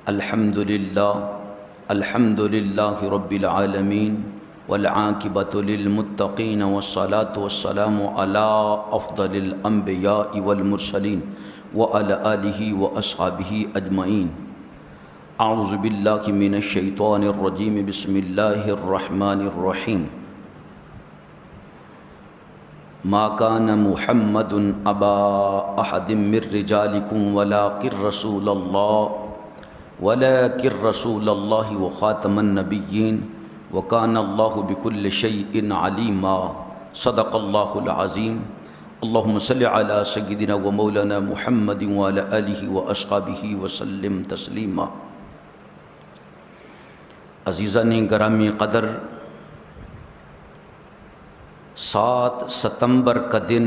الحمد للہ رب العالمین والعاقبۃ للمتقین والصلاة والسلام علی افضل الانبیاء والمرسلین وعلی آلہ واصحابہ اجمعین۔ اعوذ باللہ من الشیطان الرجیم، بسم اللہ الرحمن الرحیم۔ ما کان محمد ابا احد من رجالکم ولکن رسول اللہ وخاتم النبیین وکان اللہ بکل شیء علیما۔ صدق اللہ العظیم۔ اللہم صل علی سیدنا و مولانا محمد وعلی آلہ واصحابہ وسلم تسلیما۔ عزیزان گرامی قدر، 7 ستمبر کا دن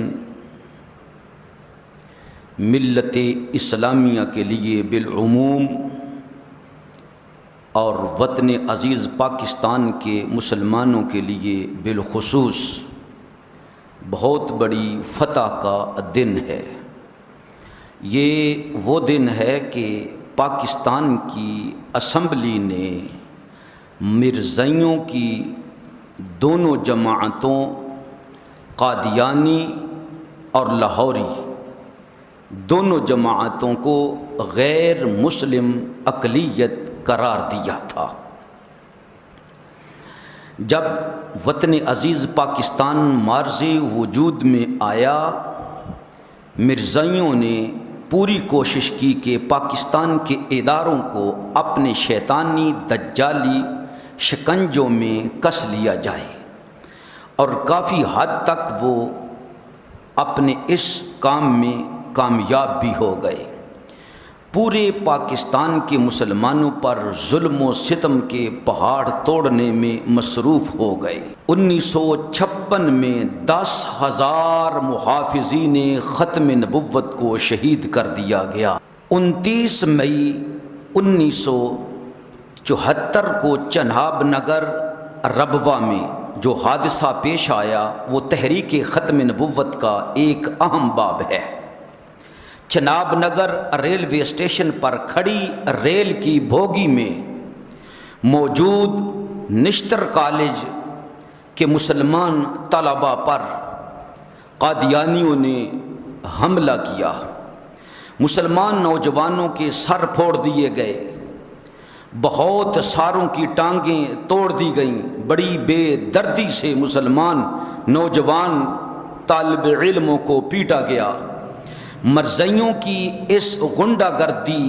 ملت اسلامیہ کے لیے بالعموم اور وطن عزیز پاکستان کے مسلمانوں کے لیے بالخصوص بہت بڑی فتح کا دن ہے۔ یہ وہ دن ہے کہ پاکستان کی اسمبلی نے مرزائیوں کی دونوں جماعتوں قادیانی اور لاہوری دونوں جماعتوں کو غیر مسلم اقلیت قرار دیا تھا۔ جب وطن عزیز پاکستان معرض وجود میں آیا، مرزائیوں نے پوری کوشش کی کہ پاکستان کے اداروں کو اپنے شیطانی دجالی شکنجوں میں کس لیا جائے، اور کافی حد تک وہ اپنے اس کام میں کامیاب بھی ہو گئے۔ پورے پاکستان کے مسلمانوں پر ظلم و ستم کے پہاڑ توڑنے میں مصروف ہو گئے۔ 1956 میں 10,000 محافظین ختم نبوت کو شہید کر دیا گیا۔ 29 مئی 1974 کو چناب نگر ربوہ میں جو حادثہ پیش آیا وہ تحریک ختم نبوت کا ایک اہم باب ہے۔ چناب نگر ریلوے اسٹیشن پر کھڑی ریل کی بوگی میں موجود نشتر کالج کے مسلمان طلباء پر قادیانیوں نے حملہ کیا۔ مسلمان نوجوانوں کے سر پھوڑ دیے گئے، بہت ساروں کی ٹانگیں توڑ دی گئیں، بڑی بے دردی سے مسلمان نوجوان طالب علموں کو پیٹا گیا۔ مرزائیوں کی اس غنڈہ گردی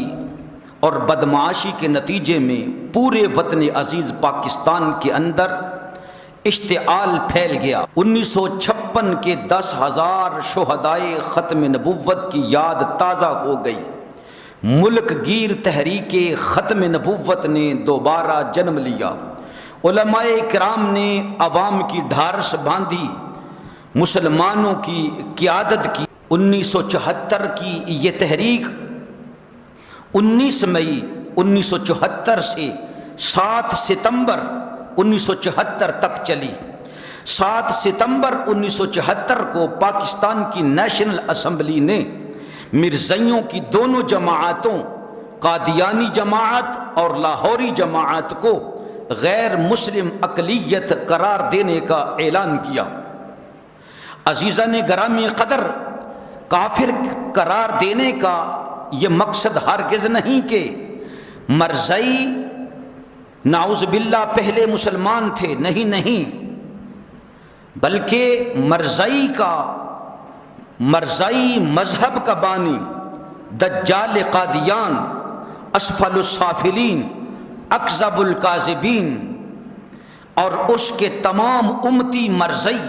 اور بدمعاشی کے نتیجے میں پورے وطن عزیز پاکستان کے اندر اشتعال پھیل گیا۔ 1956 کے 10,000 شہدائے ختم نبوت کی یاد تازہ ہو گئی۔ ملک گیر تحریک ختم نبوت نے دوبارہ جنم لیا۔ علماء کرام نے عوام کی ڈھارس باندھی، مسلمانوں کی قیادت کی۔ 1974 کی یہ تحریک 19 مئی 1974 سے 7 ستمبر 1974 تک چلی۔ 7 ستمبر 1974 کو پاکستان کی نیشنل اسمبلی نے مرزائیوں کی دونوں جماعتوں قادیانی جماعت اور لاہوری جماعت کو غیر مسلم اقلیت قرار دینے کا اعلان کیا۔ عزیزان گرامی قدر، کافر قرار دینے کا یہ مقصد ہرگز نہیں کہ مرزائی نعوذ باللہ پہلے مسلمان تھے، نہیں، بلکہ مرزائی مذہب کا بانی دجال قادیان، اسفل السافلین، اکذب الکاذبین اور اس کے تمام امتی مرزائی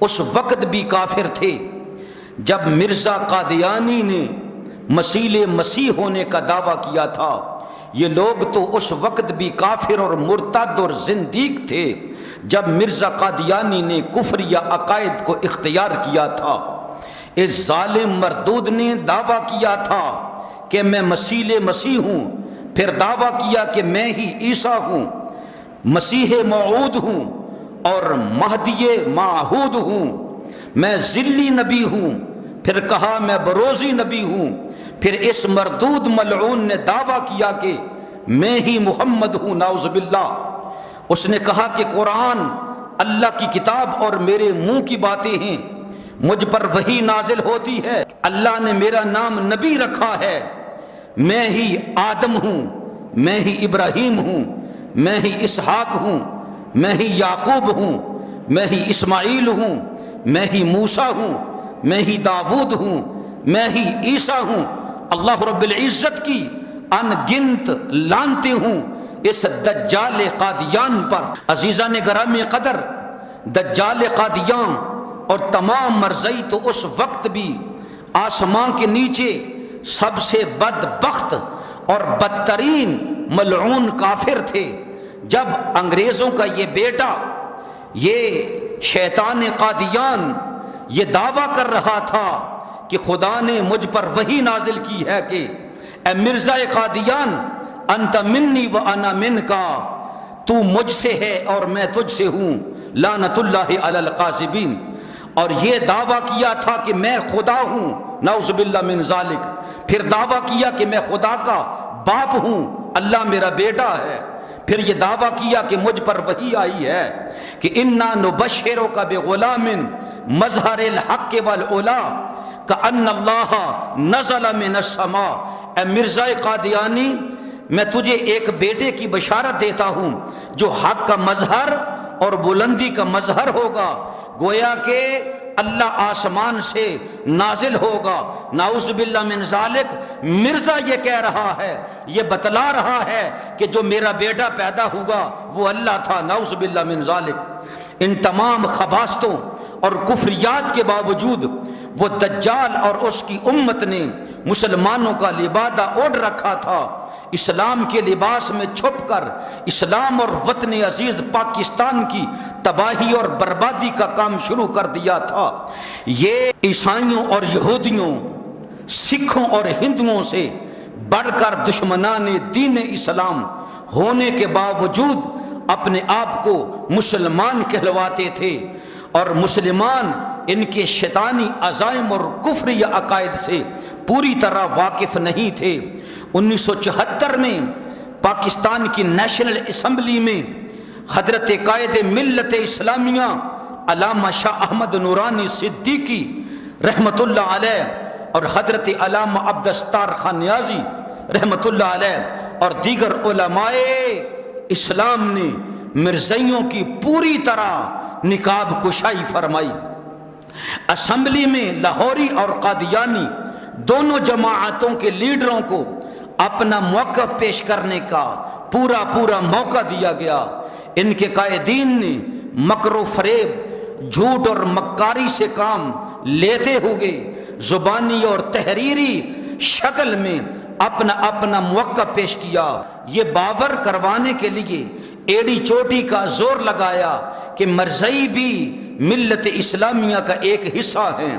اس وقت بھی کافر تھے جب مرزا قادیانی نے مسیح ہونے کا دعویٰ کیا تھا۔ یہ لوگ تو اس وقت بھی کافر اور مرتد اور زندیق تھے جب مرزا قادیانی نے کفریہ عقائد کو اختیار کیا تھا۔ اس ظالم مردود نے دعویٰ کیا تھا کہ میں مسیح ہوں، پھر دعویٰ کیا کہ میں ہی عیسیٰ ہوں، مسیح موعود ہوں اور مہدی معہود ہوں، میں ذلی نبی ہوں، پھر کہا میں بروزی نبی ہوں، پھر اس مردود ملعون نے دعویٰ کیا کہ میں ہی محمد ہوں، نعوذ باللہ۔ اس نے کہا کہ قرآن اللہ کی کتاب اور میرے منہ کی باتیں ہیں، مجھ پر وحی نازل ہوتی ہے، اللہ نے میرا نام نبی رکھا ہے، میں ہی آدم ہوں، میں ہی ابراہیم ہوں، میں ہی اسحاق ہوں، میں ہی یعقوب ہوں، میں ہی اسماعیل ہوں، میں ہی موسیٰ ہوں، میں ہی داود ہوں، میں ہی عیسیٰ ہوں۔ اللہ رب العزت کی ان گنت لعنتیں ہوں اس دجال قادیان پر۔ عزیزان گرامی قدر، دجال قادیان اور تمام مرزئی تو اس وقت بھی آسمان کے نیچے سب سے بدبخت اور بدترین ملعون کافر تھے۔ جب انگریزوں کا یہ بیٹا، یہ شیطان قادیان، یہ دعویٰ کر رہا تھا کہ خدا نے مجھ پر وحی نازل کی ہے کہ اے مرزا قادیان، انت منی و انا منکا، تو مجھ سے ہے اور میں تجھ سے ہوں، لعنت اللہ علی القاذبین، اور یہ دعویٰ کیا تھا کہ میں خدا ہوں، نعوذ باللہ من ذالک۔ پھر دعویٰ کیا کہ میں خدا کا باپ ہوں، اللہ میرا بیٹا ہے۔ پھر یہ دعویٰ کیا کہ مجھ پر وحی آئی ہے کہ انا نبشرک بغلام مظہر الحق والعلا کأن اللہ نزل من السماء۔ اے مرزا قادیانی، میں تجھے ایک بیٹے کی بشارت دیتا ہوں جو حق کا مظہر اور بلندی کا مظہر ہوگا، گویا کہ اللہ آسمان سے نازل ہوگا۔ نعوذ باللہ من ذالک، مرزا یہ کہہ رہا ہے، یہ بتلا رہا ہے کہ جو میرا بیٹا پیدا ہوگا وہ اللہ تھا، نعوذ باللہ من ذالک۔ ان تمام خباثتوں اور کفریات کے باوجود وہ دجال اور اس کی امت نے مسلمانوں کا لبادہ اوڑھ رکھا تھا، اسلام کے لباس میں چھپ کر اسلام اور وطن عزیز پاکستان کی تباہی اور بربادی کا کام شروع کر دیا تھا۔ یہ عیسائیوں اور یہودیوں، سکھوں اور ہندوؤں سے بڑھ کر دشمنان دین اسلام ہونے کے باوجود اپنے آپ کو مسلمان کہلواتے تھے، اور مسلمان ان کے شیطانی عزائم اور کفری عقائد سے پوری طرح واقف نہیں تھے۔ 1974 میں پاکستان کی نیشنل اسمبلی میں حضرت قائد ملت اسلامیہ علامہ شاہ احمد نورانی صدیقی رحمت اللہ علیہ اور حضرت علامہ عبدالستار خان نیازی رحمت اللہ علیہ اور دیگر علماء اسلام نے مرزائیوں کی پوری طرح نقاب کشائی فرمائی۔ اسمبلی میں لاہوری اور قادیانی دونوں جماعتوں کے لیڈروں کو اپنا موقف پیش کرنے کا پورا موقع دیا گیا۔ ان کے قائدین نے مکر و فریب، جھوٹ اور مکاری سے کام لیتے ہوئے زبانی اور تحریری شکل میں اپنا موقع پیش کیا۔ یہ باور کروانے کے لیے ایڑی چوٹی کا زور لگایا کہ مرزائی بھی ملت اسلامیہ کا ایک حصہ ہیں۔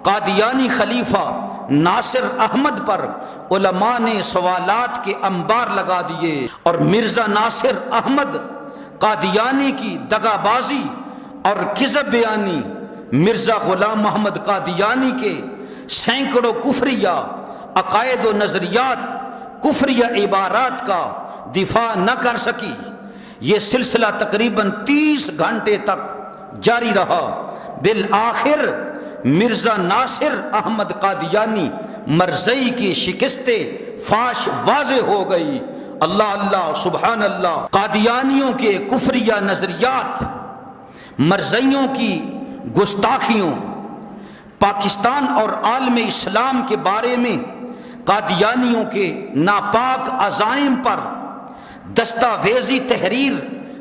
قادیانی خلیفہ ناصر احمد پر علماء نے سوالات کے انبار لگا دیے، اور مرزا ناصر احمد قادیانی کی دغا بازی اور کذب بیانی، مرزا غلام محمد قادیانی کے سینکڑوں کفریہ عقائد و نظریات، کفریہ عبارات کا دفاع نہ کر سکی۔ یہ سلسلہ تقریباً 30 گھنٹے تک جاری رہا۔ بالآخر مرزا ناصر احمد قادیانی مرزئی کی شکست فاش واضح ہو گئی۔ اللہ اللہ سبحان اللہ۔ قادیانیوں کے کفریہ نظریات، مرزئیوں کی گستاخیوں، پاکستان اور عالم اسلام کے بارے میں قادیانیوں کے ناپاک عزائم پر دستاویزی تحریر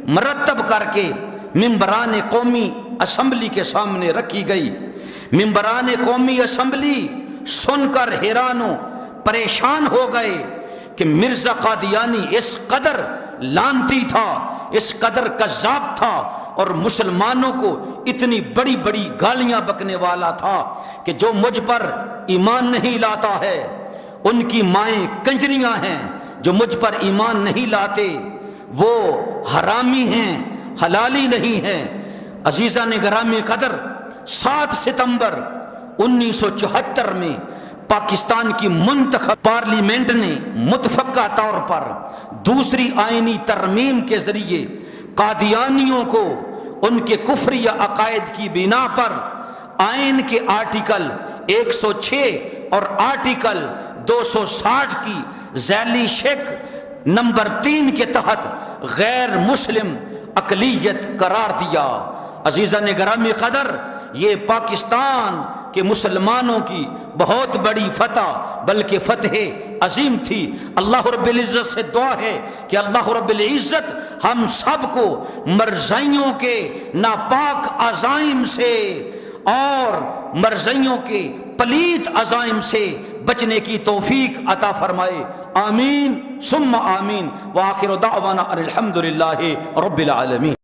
مرتب کر کے ممبران قومی اسمبلی کے سامنے رکھی گئی۔ ممبران قومی اسمبلی سن کر حیران و پریشان ہو گئے کہ مرزا قادیانی اس قدر لعنتی تھا، اس قدر کذاب تھا، اور مسلمانوں کو اتنی بڑی بڑی گالیاں بکنے والا تھا کہ جو مجھ پر ایمان نہیں لاتا ہے ان کی مائیں کنجریاں ہیں، جو مجھ پر ایمان نہیں لاتے وہ حرامی ہیں، حلالی نہیں ہیں۔ عزیزان گرامی قدر، 7 ستمبر 1974 میں پاکستان کی منتخب پارلیمنٹ نے متفقہ طور پر دوسری آئینی ترمیم کے ذریعے قادیانیوں کو ان کے کفری عقائد کی بنا پر آئین کے آرٹیکل 106 اور آرٹیکل 260 کی ذیلی شق نمبر 3 کے تحت غیر مسلم اقلیت قرار دیا۔ عزیزان گرامی قدر، یہ پاکستان کے مسلمانوں کی بہت بڑی فتح بلکہ فتح عظیم تھی۔ اللہ رب العزت سے دعا ہے کہ اللہ رب العزت ہم سب کو مرزائیوں کے ناپاک عزائم سے اور مرزائیوں کے پلیت عزائم سے بچنے کی توفیق عطا فرمائے، آمین ثم آمین، وآخر دعوانا الحمدللہ رب العالمین۔